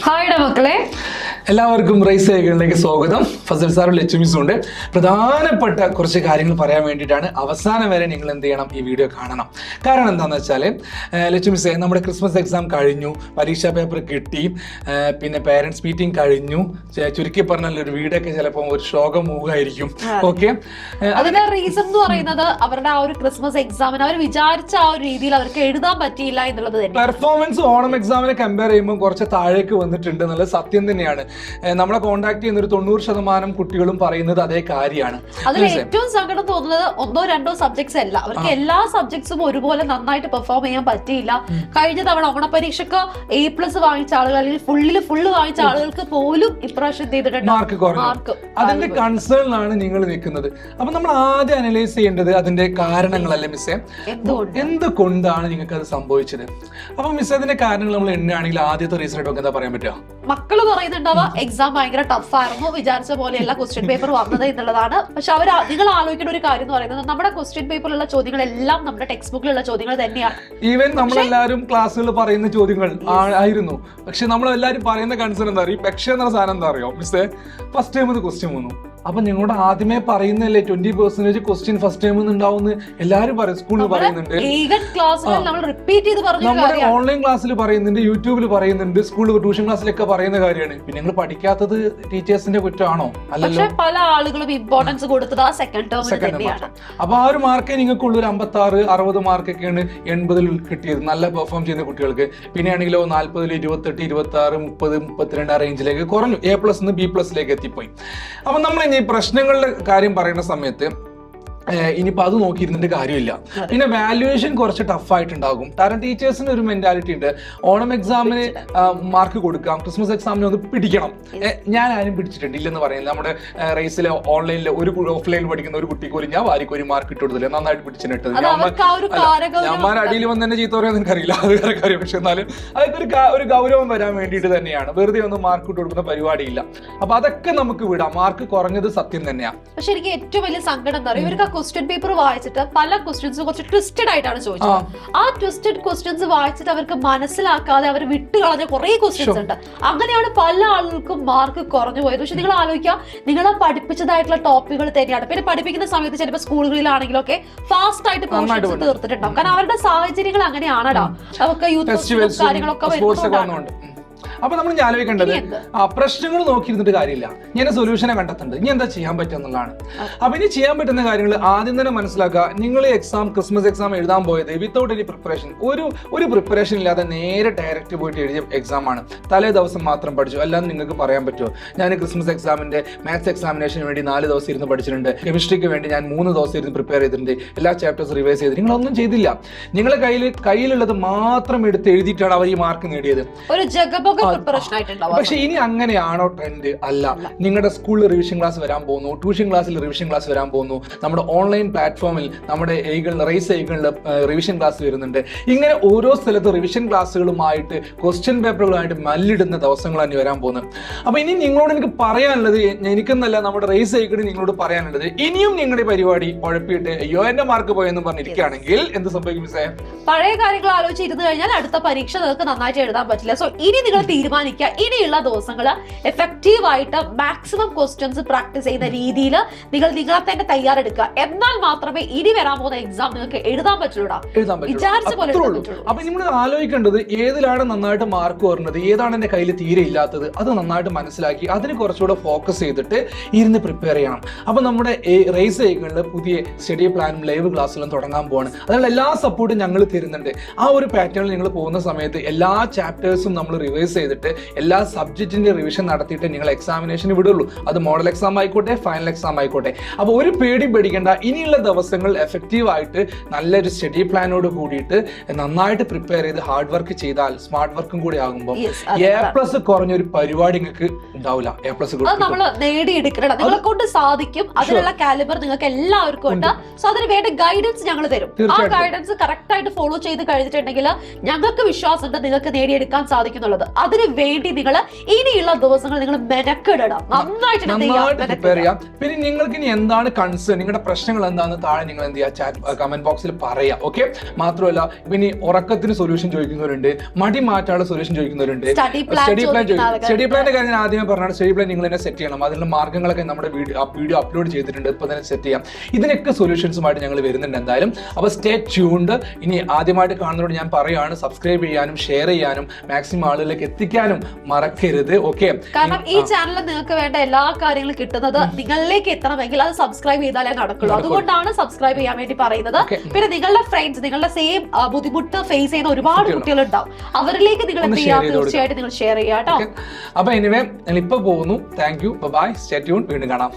ഹായ്ഡ മക്കളെ, എല്ലാവർക്കും റൈസ് സൈക്കിളിലേക്ക് സ്വാഗതം. ഫസൽ സാറും ലച്ചുമിസും ഉണ്ട്. പ്രധാനപ്പെട്ട കുറച്ച് കാര്യങ്ങൾ പറയാൻ വേണ്ടിയിട്ടാണ് അവസാനം വരെ നിങ്ങൾ എന്ത് ചെയ്യണം, ഈ വീഡിയോ കാണണം. കാരണം എന്താണെന്ന് വെച്ചാൽ ലച്ചുമിസെ, നമ്മുടെ ക്രിസ്മസ് എക്സാം കഴിഞ്ഞു, പരീക്ഷാ പേപ്പർ കിട്ടി, പിന്നെ പേരൻസ് മീറ്റിംഗ് കഴിഞ്ഞു. ചുരുക്കി പറഞ്ഞാൽ ഒരു വീടൊക്കെ ചിലപ്പോൾ ഒരു ശോകം മൂവായിരിക്കും. ഓക്കെ, അതിന്റെ റീസൺ എന്ന് പറയുന്നത് അവരുടെ ആ ഒരു ക്രിസ്മസ് എക്സാമിന് അവർ വിചാരിച്ച ആ ഒരു രീതിയിൽ അവർക്ക് എഴുതാൻ പറ്റിയില്ല എന്നുള്ളത് തന്നെ. പെർഫോമൻസ് ഓണം എക്സാമിനെ കമ്പയർ ചെയ്യുമ്പോൾ കുറച്ച് താഴേക്ക് വന്നിട്ടുണ്ട് എന്നുള്ളത് സത്യം തന്നെയാണ്. നമ്മളെ കോൺടാക്ട് ചെയ്യുന്ന ഒരു 90% കുട്ടികളും പറയുന്നത് അതേ കാര്യമാണ്. അതിൽ ഏറ്റവും സങ്കടം തോന്നുന്നത് 1-2 സബ്ജക്ട്സ് അല്ല, അവർക്ക് എല്ലാ സബ്ജക്ട്സും ഒരുപോലെ നന്നായിട്ട് പെർഫോം ചെയ്യാൻ പറ്റിയില്ല. കഴിഞ്ഞ തവണ ഓണപരീക്ഷയ്ക്ക് A+ വാങ്ങിച്ച ആളുകൾ അല്ലെങ്കിൽ ഫുള്ള് വാങ്ങിച്ച ആളുകൾക്ക് പോലും ഇപ്രാവശ്യം മാർക്ക് കുറഞ്ഞു. അതിന്റെ കൺസേണിലാണ് നിങ്ങൾ നിൽക്കുന്നത്. അപ്പൊ നമ്മൾ ആദ്യം അനലൈസ് ചെയ്യേണ്ടത് അതിന്റെ കാരണങ്ങളല്ലേ മിസ്സേ, എന്തുകൊണ്ടാണ് നിങ്ങൾക്ക് അത് സംഭവിച്ചത്? അപ്പൊ മിസ് അതിന്റെ കാരണങ്ങൾ നമ്മൾ എണ്ണുകയാണെങ്കിൽ ആദ്യത്തെ റീസൺ ആയിട്ട് എന്താ പറയാൻ പറ്റുക? മക്കള് പറയുന്നുണ്ടാവുക എക്സാം ഭയങ്കര ടഫായിരുന്നു, വിചാരിച്ച പോലെയല്ല ക്വസ്റ്റ്യൻ പേപ്പർ വന്നത് എന്നുള്ളതാണ്. പക്ഷെ നിങ്ങൾ ആലോചിക്കുന്ന ഒരു കാര്യം എന്ന് പറയുന്നത് നമ്മുടെ ക്വസ്റ്റ്യൻ പേപ്പറിലുള്ള ചോദ്യങ്ങളെല്ലാം നമ്മുടെ ടെക്സ്റ്റ് ബുക്കിലുള്ള ചോദ്യങ്ങൾ തന്നെയാണ്. ഈവൻ നമ്മളെല്ലാവരും ക്ലാസ്സുകൾ പറയുന്ന ചോദ്യങ്ങൾ ആയിരുന്നു. പക്ഷെ നമ്മളെല്ലാവരും പറയുന്ന കൺസേൺ എന്താ അറിയും, പക്ഷേ എന്ന സാധനം എന്താ അറിയോ മിസ്സേ, ഫസ്റ്റ് ടൈം ക്വസ്റ്റ്യൻ വന്നു. അപ്പൊ നിങ്ങളുടെ ആദ്യമേ പറയുന്നല്ലേ 20% ക്വസ്റ്റ്യൻ ഫസ്റ്റ് ടൈം ഉണ്ടാവും എല്ലാരും പറയും, സ്കൂളിൽ പറയുന്നുണ്ട്, നമ്മുടെ ഓൺലൈൻ ക്ലാസ്സിൽ പറയുന്നുണ്ട്, യൂട്യൂബിൽ പറയുന്നുണ്ട്, സ്കൂളിൽ ട്യൂഷൻ ക്ലാസ്സിലൊക്കെ പറയുന്ന കാര്യമാണ്. പിന്നെ നിങ്ങൾ പഠിക്കാത്തത് ടീച്ചേഴ്സിന്റെ കുറ്റമാണോ? അല്ലല്ലോ. പല ആളുകളും ഇമ്പോർട്ടൻസ് കൊടുത്തത് ആ സെക്കൻഡ് ടേം. അപ്പൊ ആ ഒരു മാർക്ക് നിങ്ങൾക്കുള്ള ഒരു 56-60 മാർക്കൊക്കെയാണ് 80 കിട്ടിയത് നല്ല പെർഫോം ചെയ്യുന്ന കുട്ടികൾക്ക്. പിന്നെയാണെങ്കിലോ 40, 28, 26, 30, 32 ആ റേഞ്ചിലേക്ക് കുറഞ്ഞു. A+ B+ എത്തിപ്പോയി. അപ്പൊ നമ്മൾ ഈ പ്രശ്നങ്ങളുടെ കാര്യം പറയുന്ന സമയത്ത് ഇനിയിപ്പോ അത് നോക്കിയിരുന്നിട്ട് കാര്യമില്ല. പിന്നെ വാല്യുവേഷൻ കുറച്ച് ടഫായിട്ടുണ്ടാകും. കാരണം ടീച്ചേഴ്സിന് ഒരു മെന്റാലിറ്റി ഉണ്ട്, ഓണം എക്സാമിന് മാർക്ക് കൊടുക്കാം, ക്രിസ്മസ് എക്സാമിന് ഒന്ന് പിടിക്കണം. ഞാൻ ആരും പിടിച്ചിട്ടുണ്ട് ഇല്ലെന്ന് പറയുന്നത്. നമ്മുടെ റേസിലെ ഓൺലൈനിൽ ഓഫ്ലൈനിൽ പഠിക്കുന്ന ഒരു കുട്ടിക്ക് പോലും ഞാൻ വാരിക്ക് ഒരു മാർക്ക് ഇട്ട് കൊടുത്തില്ല, നന്നായിട്ട് പിടിച്ചിട്ട്. ഞാൻ അടിയിൽ വന്ന് തന്നെ ചീത്ത പറയാൻ എനിക്കറിയില്ല, അത് വേറെ കാര്യം. പക്ഷെ എന്നാലും അതൊക്കെ ഒരു ഗൗരവം വരാൻ വേണ്ടിയിട്ട് തന്നെയാണ്, വെറുതെ ഒന്നും മാർക്ക് ഇട്ട് കൊടുക്കുന്ന പരിപാടിയില്ല. അപ്പൊ അതൊക്കെ നമുക്ക് വിടാം, മാർക്ക് കുറഞ്ഞത് സത്യം തന്നെയാണ്. പക്ഷെ എനിക്ക് ഏറ്റവും വലിയ സങ്കടം എന്താ പറയുക, ഇവർക്ക് ക്വസ്റ്റ്യൻ പേപ്പർ വായിച്ചിട്ട് പല ക്വസ്റ്റ്യൻസും കുറച്ച് ട്വിസ്റ്റഡ് ആയിട്ടാണ് ചോദിച്ചത്. ആ ട്വിസ്റ്റഡ് ക്വസ്റ്റ്യൻസ് വായിച്ചിട്ട് അവർക്ക് മനസ്സിലാക്കാതെ അവർ വിട്ടുകളഞ്ഞ കുറെ ക്വസ്റ്റ്യൻസ് ഉണ്ട്. അങ്ങനെയാണ് പല ആളുകൾക്കും മാർക്ക് കുറഞ്ഞു പോയത്. പക്ഷെ നിങ്ങൾ ആലോചിക്കുക, നിങ്ങളെ പഠിപ്പിച്ചതായിട്ടുള്ള ടോപ്പിക്കുകൾ തന്നെയാണ്. പിന്നെ പഠിപ്പിക്കുന്ന സമയത്ത് ചിലപ്പോൾ സ്കൂളുകളിലാണെങ്കിലും ഒക്കെ ഫാസ്റ്റ് ആയിട്ട് പോർഷൻസ് തീർത്തിട്ടുണ്ടാവും. കാരണം അവരുടെ സാഹചര്യങ്ങൾ അങ്ങനെയാണടാ, അവർക്ക് യൂത്ത് കാര്യങ്ങളൊക്കെ വരുന്നതുകൊണ്ടാണ്. അപ്പൊ നമ്മൾ ആലോചിക്കേണ്ടത് പ്രശ്നങ്ങൾ നോക്കിയിരുന്നിട്ട് കാര്യമില്ല, ഞാൻ സൊല്യൂഷനെ കണ്ടെത്തുന്നുണ്ട്, ഇനി എന്താ ചെയ്യാൻ പറ്റുക എന്നുള്ളതാണ്. അപ്പൊ ഇനി ചെയ്യാൻ പറ്റുന്ന കാര്യങ്ങൾ ആദ്യം തന്നെ മനസ്സിലാക്കുക. നിങ്ങൾ എക്സാം ക്രിസ്മസ് എക്സാം എഴുതാൻ പോയത് വിത്തൗട്ട് എനി പ്രിപ്പറേഷൻ, ഒരു പ്രിപ്പറേഷൻ ഇല്ലാതെ നേരെ ഡയറക്റ്റ് പോയിട്ട് എഴുതിയ എക്സാം ആണ്. തലേ ദിവസം മാത്രം പഠിച്ചു. അല്ലാതെ നിങ്ങൾക്ക് പറയാൻ പറ്റുമോ, ഞാൻ ക്രിസ്മസ് എക്സാമിന്റെ മാത്സ് എക്സാമിനേഷന് വേണ്ടി 4 ദിവസം ഇരുന്ന് പഠിച്ചിട്ടുണ്ട്, കെമിസ്ട്രിക്ക് വേണ്ടി ഞാൻ 3 ദിവസം ഇരുന്ന് പ്രിപ്പയർ ചെയ്തിട്ടുണ്ട്, എല്ലാ ചാപ്റ്റേഴ്സ് റിവൈസ് ചെയ്ത്. നിങ്ങളൊന്നും ചെയ്തില്ല. നിങ്ങളെ കയ്യിലുള്ളത് മാത്രം എടുത്ത് എഴുതിയിട്ടാണ് അവർ ഈ മാർക്ക് നേടിയത്. പക്ഷെ ഇനി അങ്ങനെയാണോ ട്രെൻഡ്? അല്ല. നിങ്ങളുടെ സ്കൂളിൽ റിവിഷൻ ക്ലാസ് വരാൻ പോകുന്നു, ട്യൂഷൻ ക്ലാസ്സിൽ റിവിഷൻ ക്ലാസ് വരാൻ പോകുന്നു, നമ്മുടെ ഓൺലൈൻ പ്ലാറ്റ്ഫോമിൽ നമ്മുടെ റൈസ് സൈക്കിളിൽ റിവിഷൻ ക്ലാസ് വരുന്നുണ്ട്. ഇങ്ങനെ ഓരോ സ്ഥലത്ത് റിവിഷൻ ക്ലാസ്സുകളുമായിട്ട് ക്വസ്റ്റ്യൻ പേപ്പറുകളുമായിട്ട് മല്ലിടുന്ന ദിവസങ്ങളാണ് വരാൻ പോകുന്നത്. അപ്പൊ ഇനി നിങ്ങളോട് എനിക്ക് പറയാനുള്ളത്, എനിക്കെന്നല്ല നമ്മുടെ റൈസ് സൈക്കിളിൽ നിങ്ങളോട് പറയാനുള്ളത്, ഇനിയും നിങ്ങളുടെ പരിപാടി ഉഴപ്പിയിട്ട് അയ്യോ എന്റെ മാർക്ക് പോയെന്ന് പറഞ്ഞിരിക്കുകയാണെങ്കിൽ എന്ത് സംഭവിക്കും മിസ്സേ? പഴയ കാര്യങ്ങൾ ആലോചിച്ചിരുന്നു കഴിഞ്ഞാൽ അടുത്ത പരീക്ഷ നിങ്ങൾക്ക് നന്നായിട്ട് എഴുതാൻ പറ്റില്ല. സോ ഇനി നിങ്ങൾ തീരുമാനിക്കുക, ഇനിയുള്ള ദിവസങ്ങൾ എഫക്റ്റീവ് ആയിട്ട് മാക്സിമം ക്വസ്റ്റ്യൻസ് പ്രാക്ടീസ് ചെയ്യുന്ന രീതിയിൽ നിങ്ങളെ തന്നെ തയ്യാറെടുക്കുക. എന്നാൽ മാത്രമേ ഇനി വരാൻ പോകുന്ന എക്സാം നിങ്ങൾക്ക് എഴുതാൻ പറ്റുള്ളൂ, വിചാരിച്ച പോലെ. അപ്പൊ നമ്മൾ ആലോചിക്കേണ്ടത് ഏതിലാണ് നന്നായിട്ട് മാർക്ക് വരുന്നത്, ഏതാണ് എന്റെ കയ്യിൽ തീരെ ഇല്ലാത്തത്, അത് നന്നായിട്ട് മനസ്സിലാക്കി അതിന് കുറച്ചുകൂടെ ഫോക്കസ് ചെയ്തിട്ട് ഇരുന്ന് പ്രിപ്പയർ ചെയ്യണം. അപ്പൊ നമ്മുടെ റൈസ് സൈക്കിളിൽ പുതിയ സ്റ്റഡി പ്ലാനും ലൈവ് ക്ലാസ്സുകളും തുടങ്ങാൻ പോവാണ്. അതിനുള്ള എല്ലാ സപ്പോർട്ടും ഞങ്ങൾ തരുന്നുണ്ട്. ആ ഒരു പാറ്റേണിൽ നിങ്ങൾ പോകുന്ന സമയത്ത് എല്ലാ ചാപ്റ്റേഴ്സും നമ്മൾ റിവൈസ് ചെയ്തിട്ട് എല്ലാ സബ്ജക്റ്റിന്റെ റിവിഷൻ നടത്തിയിട്ട് നിങ്ങൾ എക്സാമിനേഷന് വിടുള്ളൂ. അത് മോഡൽ എക്സാം ആയിക്കോട്ടെ, ഫൈനൽ എക്സാം ആയിക്കോട്ടെ. അപ്പോൾ ഒരു പേടി പേടിക്കേണ്ട. ഇനിയുള്ള ദിവസങ്ങൾ എഫക്റ്റീവ് ആയിട്ട് നല്ലൊരു സ്റ്റഡി പ്ലാനോട് കൂടിയിട്ട് നന്നായിട്ട് പ്രിപ്പയർ ചെയ്ത് ഹാർഡ് വർക്ക് ചെയ്താൽ, സ്മാർട്ട് വർക്കും കൂടി ആകുമ്പോൾ A+ കുറഞ്ഞൊരു പരിപാടി നിങ്ങൾക്ക് ഉണ്ടാവില്ല. A+ നമ്മൾ നേടിയെടുക്കണം, നിങ്ങളെ കൊണ്ട് സാധിക്കും. അതിനുള്ള കാലിബർ നിങ്ങൾക്ക് എല്ലാവർക്കും ഉണ്ട്. സോ അതിന് വേണ്ട ഗൈഡൻസ് ഞങ്ങൾ തരും. ആ ഗൈഡൻസ് കറക്റ്റ് ആയിട്ട് ഫോളോ ചെയ്ത് കഴിഞ്ഞിട്ടുണ്ടെങ്കിൽ ഞങ്ങൾക്ക് വിശ്വാസമുണ്ട് നിങ്ങൾക്ക് നേടിയെടുക്കാൻ സാധിക്കുന്നുള്ളത്. അത് അതിന് വേണ്ടി നിങ്ങൾ ഇനിയുള്ള ദിവസങ്ങൾ നിങ്ങൾ മെനക്കെടണം, നന്നായിട്ട് എന്ത് ചെയ്യുക, പ്രിപ്പയർ ചെയ്യാം. പിന്നെ നിങ്ങൾക്ക് ഇനി എന്താണ് കൺസേൺ, നിങ്ങളുടെ പ്രശ്നങ്ങൾ എന്താണെന്ന് താഴെ നിങ്ങൾ എന്ത് ചെയ്യുക, ചാറ്റ് കമന്റ് ബോക്സിൽ പറയാം. ഓക്കെ, മാത്രമല്ല പിന്നെ ഉറക്കത്തിന് സൊല്യൂഷൻ ചോദിക്കുന്നവരുണ്ട്, മടി മാറ്റാനുള്ള സൊല്യൂഷൻ ചോദിക്കുന്നവരുണ്ട്, സ്റ്റഡി പ്ലാൻ സ്റ്റഡി പ്ലാന്റെ കാര്യം ഞാൻ ആദ്യമേ പറഞ്ഞാണ്. സ്റ്റഡി പ്ലാൻ നിങ്ങൾ തന്നെ സെറ്റ് ചെയ്യണം. അതിനുള്ള മാർഗ്ഗങ്ങളൊക്കെ നമ്മുടെ വീഡിയോ അപ്ലോഡ് ചെയ്തിട്ടുണ്ട്, ഇപ്പൊ തന്നെ സെറ്റ് ചെയ്യാം. ഇതിനൊക്കെ സൊല്യൂഷൻസുമായിട്ട് ഞങ്ങൾ വരുന്നുണ്ട് എന്തായാലും. അപ്പോൾ സ്റ്റേ ട്യൂൺഡ്. ഇനി ആദ്യമായിട്ട് കാണുന്നവരോട് ഞാൻ പറയുകയാണ്, സബ്സ്ക്രൈബ് ചെയ്യാനും ഷെയർ ചെയ്യാനും മാക്സിമം ആളുകളിലേക്ക് എത്തിക്കാനും മറക്കരുത്. ഓക്കെ, കാരണം ഈ ചാനലിൽ നിങ്ങൾക്ക് വേണ്ട എല്ലാ കാര്യങ്ങളും കിട്ടുന്നത് നിങ്ങളിലേക്ക് എത്തണമെങ്കിൽ അത് സബ്സ്ക്രൈബ് ചെയ്താലേ നടക്കുള്ളൂ. അതുകൊണ്ടാണ് സബ്സ്ക്രൈബ് ചെയ്യാൻ വേണ്ടി പറയുന്നത്. പിന്നെ നിങ്ങളുടെ ഫ്രണ്ട്സ്, നിങ്ങളുടെ സെയിം ബുദ്ധിമുട്ട് ഫേസ് ചെയ്യുന്ന ഒരുപാട് കുട്ടികളുണ്ടാവും, അവരിലേക്ക് നിങ്ങൾ എന്ത് ചെയ്യാം, തീർച്ചയായിട്ടും നിങ്ങൾ ഷെയർ ചെയ്യാം കേട്ടോ. അപ്പൊ എനിവേ ഞങ്ങൾ ഇപ്പൊ പോകുന്നു. Thank you, bye, stay tune. വീണ്ടും കാണാം.